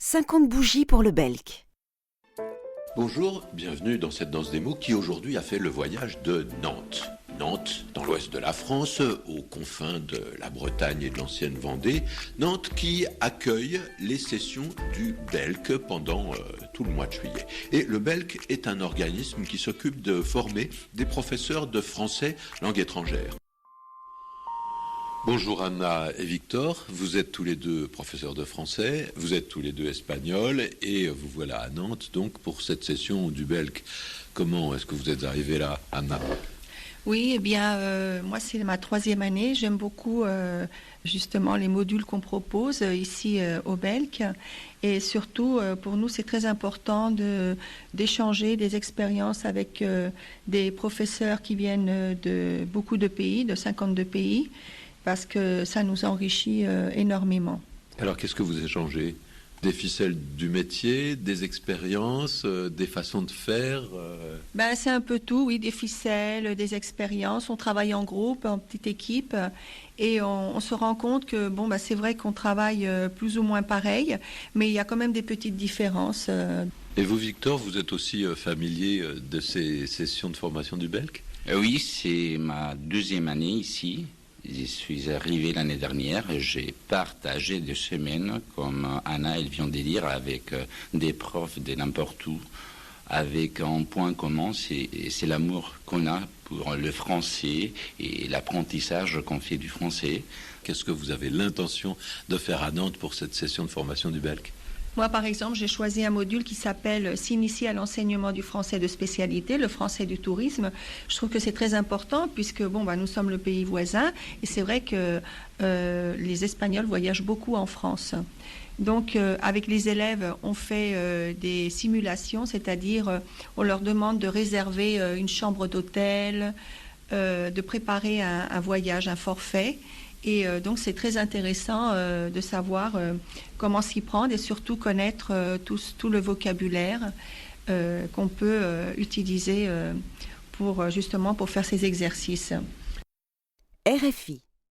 50 bougies pour le Belk. Bonjour, bienvenue dans cette danse des mots qui aujourd'hui a fait le voyage de Nantes. Nantes, dans l'ouest de la France, aux confins de la Bretagne et de l'ancienne Vendée. Nantes qui accueille les sessions du Belk pendant tout le mois de juillet. Et le Belk est un organisme qui s'occupe de former des professeurs de français langue étrangère. Bonjour Anna et Victor, vous êtes tous les deux professeurs de français, vous êtes tous les deux espagnols et vous voilà à Nantes donc pour cette session du Belk. Comment est-ce que vous êtes arrivée là, Anna ? Oui, eh bien, moi c'est ma 3e année. J'aime beaucoup justement les modules qu'on propose ici au Belk. Et surtout, pour nous, c'est très important d'échanger des expériences avec des professeurs qui viennent de beaucoup de pays, de 52 pays, parce que ça nous enrichit énormément. Alors, qu'est-ce que vous échangez ? Des ficelles du métier, des expériences, des façons de faire C'est un peu tout, oui, des ficelles, des expériences. On travaille en groupe, en petite équipe, et on se rend compte que c'est vrai qu'on travaille plus ou moins pareil, mais il y a quand même des petites différences. Et vous, Victor, vous êtes aussi familier de ces sessions de formation du Belk ? Oui, c'est ma 2e année ici. Je suis arrivé l'année dernière et j'ai partagé des semaines, comme Anna elle vient de dire, avec des profs de n'importe où, avec un point commun, c'est l'amour qu'on a pour le français et l'apprentissage qu'on fait du français. Qu'est-ce que vous avez l'intention de faire à Nantes pour cette session de formation du Belk ? Moi, par exemple, j'ai choisi un module qui s'appelle « S'initier à l'enseignement du français de spécialité, le français du tourisme ». Je trouve que c'est très important puisque nous sommes le pays voisin et c'est vrai que les Espagnols voyagent beaucoup en France. Donc, avec les élèves, on fait des simulations, c'est-à-dire on leur demande de réserver une chambre d'hôtel, de préparer un voyage, un forfait. Et donc, c'est très intéressant de savoir comment s'y prendre et surtout connaître tout le vocabulaire qu'on peut utiliser pour faire ces exercices. RFI